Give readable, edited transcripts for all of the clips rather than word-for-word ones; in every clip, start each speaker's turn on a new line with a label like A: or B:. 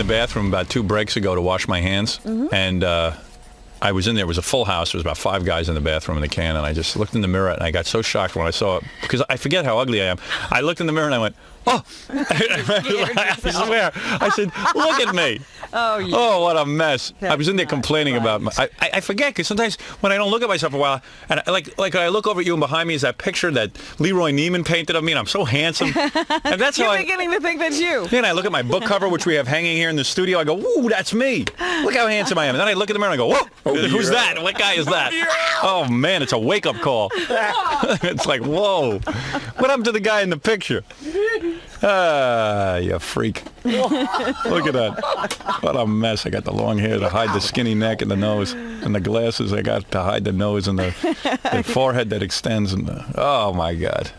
A: the bathroom about 2 breaks ago to wash my hands, and I was in there. It was a full house. There was about 5 guys in the bathroom in the can, and I just looked in the mirror, and I got so shocked when I saw it, because I forget how ugly I am. I looked in the mirror, and I went, oh! I swear. I said, look at me.
B: Oh, yeah.
A: Oh, what a mess. I was in there
B: That's
A: complaining
B: not
A: about I forget, because sometimes when I don't look at myself a while, and like I look over at you, and behind me is that picture that Leroy Neiman painted of me, and I'm so handsome. And that's
B: You're
A: how
B: beginning to think that's you.
A: Then I look at my book cover, which we have hanging here in the studio. I go, ooh, that's me. Look how handsome I am. And then I look in the mirror and I go, whoa, who's that? What guy is that? Oh, man, it's a wake-up call. It's like, whoa. What happened to the guy in the picture? Ah, you freak. Look at that. What a mess. I got the long hair to hide the skinny neck and the nose. And the glasses I got to hide the nose and the forehead that extends. And oh, my God.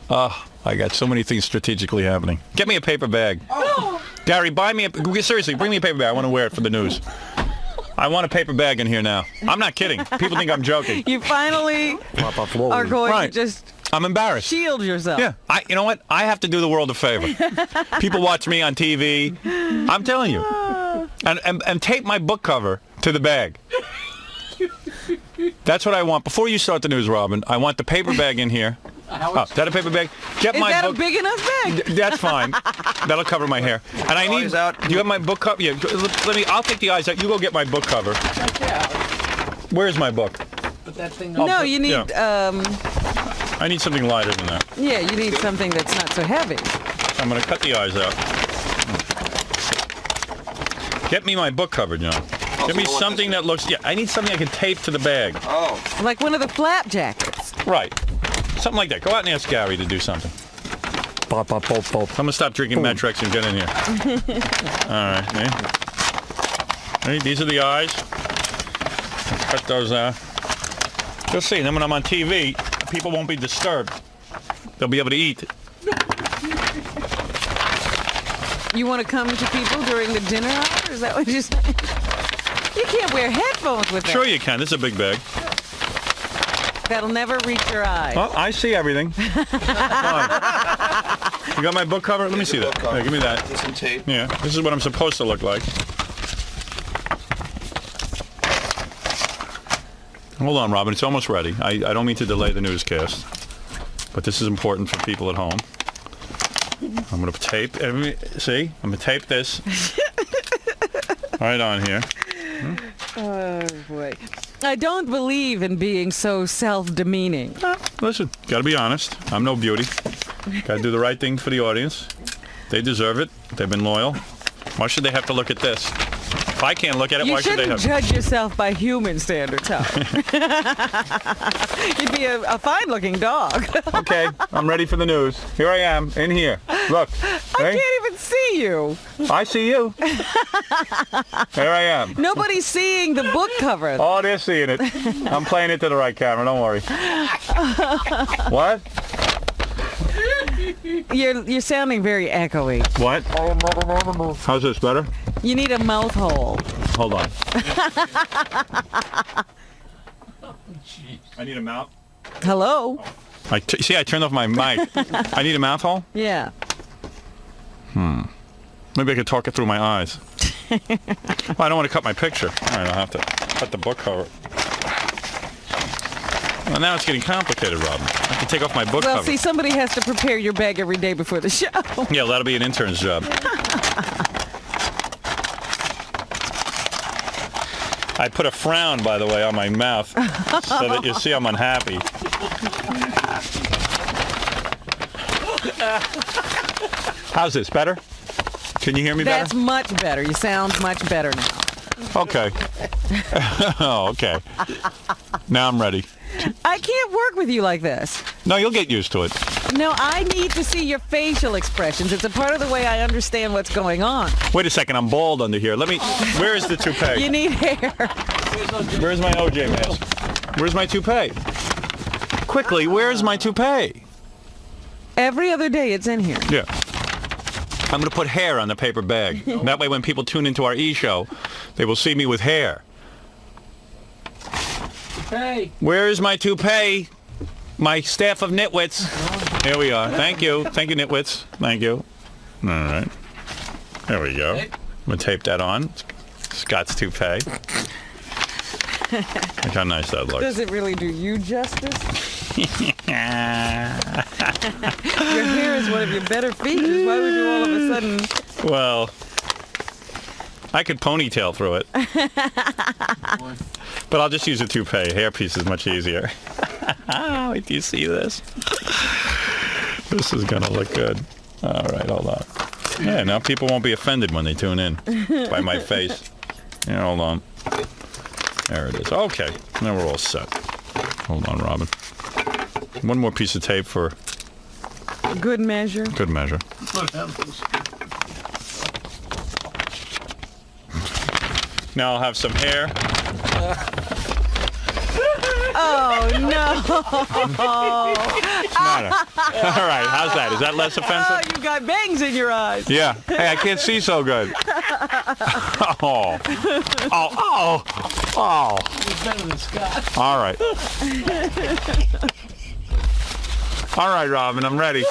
A: Oh, I got so many things strategically happening. Get me a paper bag. Oh. Gary, seriously, bring me a paper bag. I want to wear it for the news. I want a paper bag in here now. I'm not kidding. People think I'm joking.
B: You finally are going to just...
A: I'm embarrassed.
B: Shield yourself.
A: Yeah. You know what? I have to do the world a favor. People watch me on TV. I'm telling you. And tape my book cover to the bag. That's what I want. Before you start the news, Robin, I want the paper bag in here. Oh, is that a paper bag? Get
B: is
A: my
B: that
A: book.
B: a big enough bag?
A: That's fine. That'll cover my hair. And I need. Do you have my book cover? Yeah. I'll take the eyes out. You go get my book cover. Where's my book?
C: Put that thing
B: No,
C: on.
B: you need.
A: I need something lighter than that.
B: Yeah, you need something that's not so heavy.
A: I'm going to cut the eyes out. Get me my book cover, John. Get me something that looks... Yeah, I need something I can tape to the bag.
C: Oh.
B: Like one of the flap jackets.
A: Right. Something like that. Go out and ask Gary to do something. I'm going to stop drinking Metrex and get in here. All right. See? These are the eyes. Cut those out. You'll see. Then when I'm on TV, people won't be disturbed. They'll be able to eat.
B: You want to come to people during the dinner hour? Is that what you're saying? You can't wear headphones with that.
A: Sure you can. This is a big bag.
B: That'll never reach your eyes.
A: Well, I see everything. Come on. You got my book cover? Let me see that. Yeah, give me that.
C: There's some tape.
A: Yeah, this is what I'm supposed to look like. Hold on, Robin. It's almost ready. I don't mean to delay the newscast, but this is important for people at home. I'm going to tape. See? I'm going to tape this right on here.
B: Oh, boy. I don't believe in being so self-demeaning.
A: Listen, got to be honest. I'm no beauty. Got to do the right thing for the audience. They deserve it. They've been loyal. Why should they have to look at this? If I can't look at it, why should they have to?
B: You shouldn't judge yourself by human standards, huh? You'd be a fine-looking dog.
A: Okay, I'm ready for the news. Here I am, in here. Look.
B: I can't even see you.
A: I see you. Here I am.
B: Nobody's seeing the book cover.
A: Oh, they're seeing it. I'm playing it to the right camera, don't worry. What?
B: You're sounding very echoey.
A: What? How's this, better?
B: You need a mouth hole.
A: Hold on. I need a mouth.
B: Hello?
A: See, I turned off my mic. I need a mouth hole?
B: Yeah.
A: Maybe I could talk it through my eyes. Well, I don't want to cut my picture. All right, I'll have to cut the book cover. Well, now it's getting complicated, Robin. I have to take off my book cover.
B: Well, see, somebody has to prepare your bag every day before the show.
A: Yeah, that'll be an intern's job. I put a frown, by the way, on my mouth so that you see I'm unhappy. How's this? Better? Can you hear me better?
B: That's much better. You sound much better now.
A: Okay. Oh, okay. Now I'm ready.
B: I can't work with you like this.
A: No, you'll get used to it.
B: No, I need to see your facial expressions. It's a part of the way I understand what's going on.
A: Wait a second, I'm bald under here. Where is the toupee?
B: You need hair.
A: Where's my OJ mask? Where's my toupee? Quickly, where's my toupee?
B: Every other day it's in here.
A: Yeah. I'm going to put hair on the paper bag. That way when people tune into our E-show, they will see me with hair.
C: Hey.
A: Where is my toupee? My staff of nitwits. Here we are. Thank you. Thank you, nitwits. Thank you. All right. There we go. I'm going to tape that on. Scott's toupee. Look how nice that looks.
B: Does it really do you justice? Your hair is one of your better features. Why would you all of a sudden...
A: Well, I could ponytail through it. But I'll just use a toupee. Hairpiece is much easier. Wait, do you see this? This is going to look good. All right, hold on. Yeah, now people won't be offended when they tune in by my face. Yeah, hold on. There it is. Okay, now we're all set. Hold on, Robin. One more piece of tape for...
B: Good measure.
A: Good measure. Now I'll have some hair.
B: Oh, no.
A: All right, how's that? Is that less
B: Oh,
A: offensive?
B: you got bangs in your eyes.
A: Yeah. Hey, I can't see so good. Oh. Oh.
C: It's better than Scott.
A: All right. All right, Robin, I'm ready.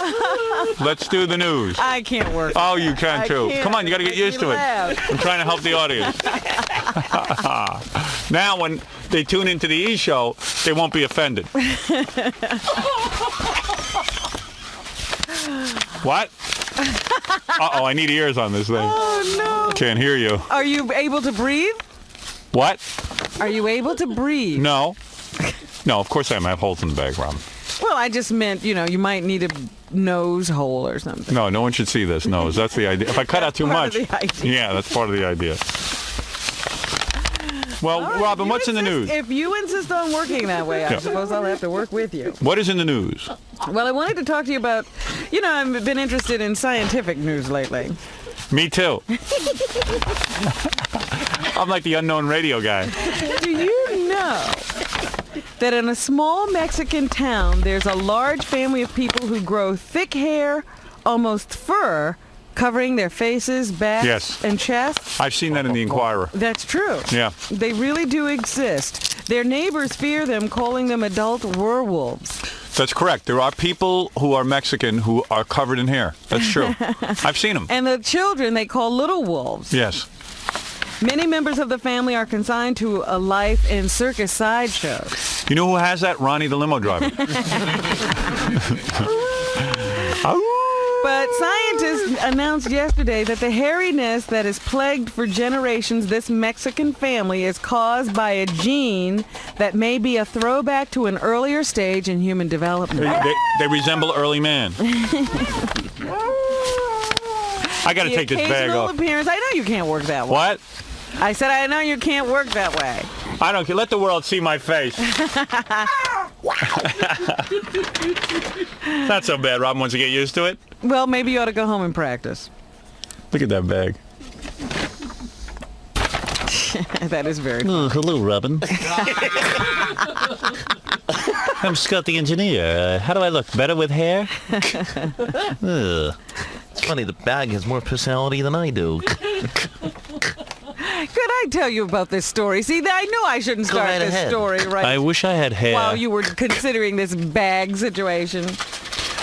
A: Let's do the news.
B: I can't work.
A: Oh, you can too.
B: can't.
A: Come on, you got to get used to it. I'm trying to help the audience. Now, when they tune into the E! Show, they won't be offended. What? Uh-oh, I need ears on this thing.
B: Oh, no.
A: Can't hear you.
B: Are you able to breathe?
A: What?
B: Are you able to breathe?
A: No. No, of course I am. I have holes in the bag, Robin.
B: Well, I just meant, you make need a nose hole or something.
A: No, no one should see this nose. That's the idea. If I cut out too
B: Part
A: much.
B: of the idea.
A: Yeah, that's part of the idea. Well,
B: All right,
A: Robin,
B: if you
A: what's in the
B: insist-
A: news?
B: If you insist on working that way, I
A: Yeah.
B: suppose I'll have to work with you.
A: What is in the news?
B: Well, I wanted to talk to you about, I've been interested in scientific news lately.
A: Me too. I'm like the unknown radio guy.
B: Do you know that in a small Mexican town, there's a large family of people who grow thick hair, almost fur, covering their faces, backs,
A: Yes.
B: and chests?
A: I've seen that in the Inquirer.
B: That's true.
A: Yeah.
B: They really do exist. Their neighbors fear them, calling them adult werewolves.
A: That's correct. There are people who are Mexican who are covered in hair. That's true. I've seen them.
B: And the children they call little wolves.
A: Yes.
B: Many members of the family are consigned to a life in circus sideshows.
A: You know who has that? Ronnie the limo driver.
B: But scientists announced yesterday that the hairiness that has plagued for generations this Mexican family is caused by a gene that may be a throwback to an earlier stage in human development.
A: They resemble early man. I got to
B: The
A: take this bag
B: occasional
A: off.
B: appearance. I know you can't work that way.
A: What?
B: I said I know you can't work that way.
A: I don't care. Let the world see my face. Not so bad, Robin. Once you get used to it.
B: Well, maybe you ought to go home and practice.
A: Look at that bag.
B: That is very
D: Oh, hello, Robin. I'm Scott the engineer. How do I look? Better with hair? Ugh. It's funny, the bag has more personality than I do.
B: Could I tell you about this story? See, I knew I shouldn't
D: Go
B: start
D: right
B: this
D: ahead.
B: story right
D: I wish I had hair.
B: while you were considering this bag situation.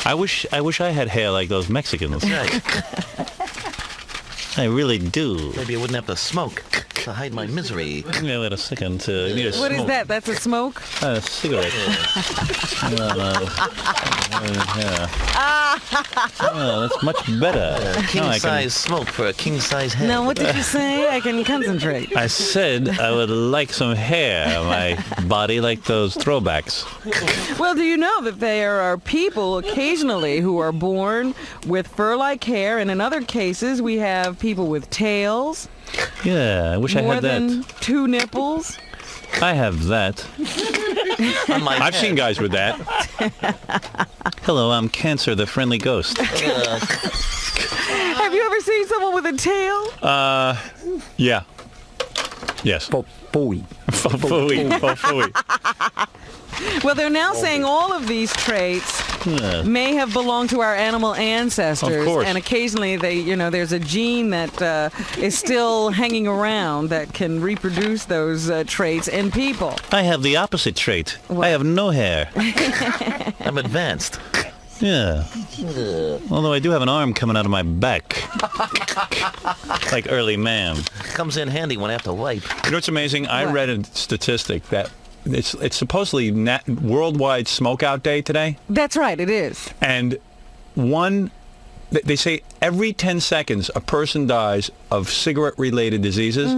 D: I wish I had hair like those Mexicans.
E: Right.
D: I really do.
E: Maybe I wouldn't have to smoke to hide my misery.
D: Yeah, wait a second. I need a
B: What is
D: smoke.
B: that? That's a smoke?
D: A cigarette. That's much better. Now I
E: King
D: can-
E: size smoke for a king size head.
B: Now, what did you say? I can concentrate.
D: I said I would like some hair on my body like those throwbacks.
B: Well, do you know that there are people occasionally who are born with fur-like hair, and in other cases we have people with tails,
D: Yeah, I wish I
B: more
D: had that.
B: than 2 nipples.
D: I have that.
E: On my
A: I've
E: head.
A: seen guys with that.
D: Hello, I'm Cancer, the friendly ghost.
B: Have you ever seen someone with a tail?
A: Yeah. Yes.
D: Fooey.
B: Well, they're now saying all of these traits may have belonged to our animal ancestors.
A: Of course.
B: And occasionally there's a gene that is still hanging around that can reproduce those traits in people.
D: I have the opposite trait.
B: What?
D: I have no hair.
E: I'm advanced.
D: Yeah. Although I do have an arm coming out of my back.
A: Like early man.
E: Comes in handy when I have to wipe.
A: You know what's amazing? I
B: What?
A: read a statistic that it's supposedly worldwide smokeout day today,
B: That's right, it is.
A: and they say every 10 seconds a person dies of cigarette-related diseases,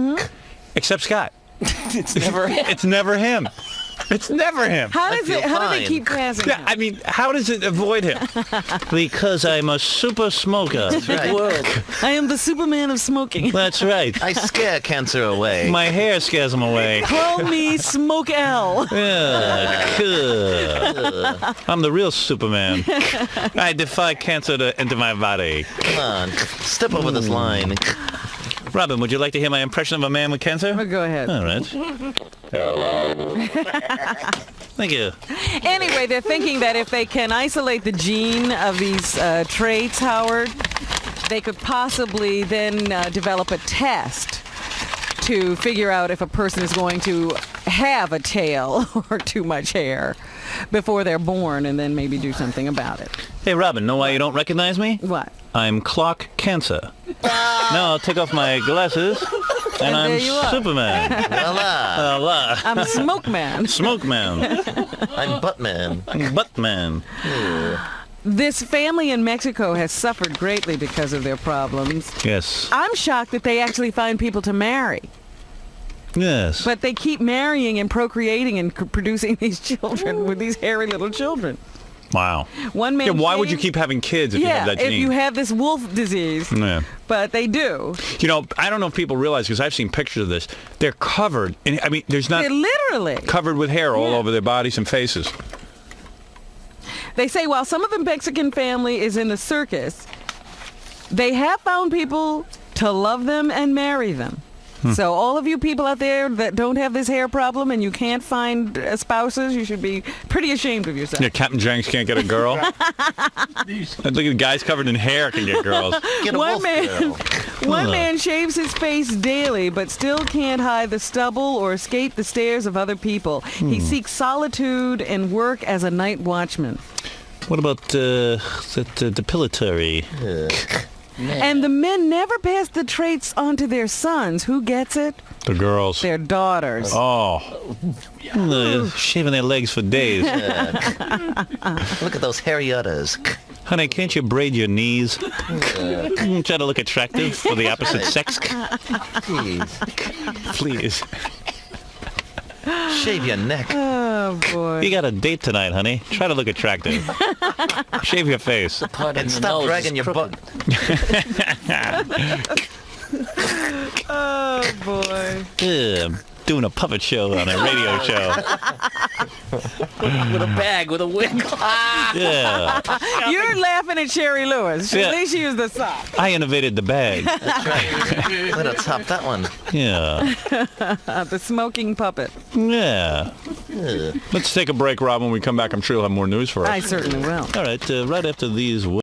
A: except Scott.
C: It's never
A: It's never him. It's never him.
B: How
E: I
B: does
E: feel
B: it? How do they
E: fine.
B: keep passing?
A: Yeah,
B: him?
A: I mean, how does it avoid him?
D: Because I'm a super smoker.
E: That's right.
C: world.
B: I am the Superman of smoking.
D: That's right.
E: I scare cancer away.
D: My hair scares him away.
B: Call me Smoke L.
D: Yeah, cool. I'm the real Superman. I defy cancer to enter my body.
E: Come on, step over this line.
D: Robin, would you like to hear my impression of a man with cancer?
B: But go ahead.
D: All right. Thank you.
B: Anyway, they're thinking that if they can isolate the gene of these traits, Howard, they could possibly then develop a test to figure out if a person is going to have a tail or too much hair before they're born, and then maybe do something about it.
D: Hey, Robin, know why you don't recognize me?
B: What?
D: I'm Clock Cancer. Now I'll take off my glasses, and I'm
B: there you are.
D: Superman.
E: Voila,
D: Allah.
B: I'm Smoke Man.
D: Smoke Man.
E: I'm Buttman.
D: Butt Man.
B: This family in Mexico has suffered greatly because of their problems.
D: Yes.
B: I'm shocked that they actually find people to marry.
D: Yes.
B: But they keep marrying and procreating and producing these children with these hairy little children.
A: Wow.
B: One man.
A: Yeah, why would you
B: shaves-
A: keep having kids if you
B: Yeah,
A: have that
B: if
A: gene?
B: you have this wolf disease.
A: Yeah.
B: But they do.
A: You know, I don't know if people realize, because I've seen pictures of this. They're covered. I mean, there's not
B: They're literally.
A: covered with hair all
B: Yeah.
A: over their bodies and faces.
B: They say while some of the Mexican family is in the circus, they have found people to love them and marry them. So all of you people out there that don't have this hair problem and you can't find spouses, you should be pretty ashamed of yourself.
A: Yeah, Captain Jenks can't get a girl. Look at the guys covered in hair can get girls.
E: Get a
B: One
E: wolf
B: man-
E: girl.
B: One man shaves his face daily, but still can't hide the stubble or escape the stares of other people. He seeks solitude and work as a night watchman.
D: What about that depilatory?
B: And the men never pass the traits on to their sons. Who gets it?
A: The girls.
B: Their daughters.
A: Oh,
D: Shaving their legs for days.
E: Look at those hairy udders.
D: Honey, can't you braid your knees? Try to look attractive for the opposite sex.
E: Jeez.
D: Please.
E: Shave your neck.
B: Oh, boy.
D: You got a date tonight, honey. Try to look attractive. Shave your face.
C: Part of
E: And
C: your
E: stop
C: nose
E: dragging
C: is
E: your
C: crooked.
E: butt.
B: Oh, boy.
D: Yeah, doing a puppet show on a radio show.
C: With a bag, with a wig.
D: Yeah.
B: You're laughing at Sherry Lewis.
D: Yeah.
B: At least she was the sock.
D: I innovated the bag.
E: Gotta top that one.
D: Yeah.
B: The smoking puppet.
D: Yeah.
A: let's take a break, Rob. When we come back, I'm sure you'll have more news for us.
B: I certainly will.
D: All right, right after these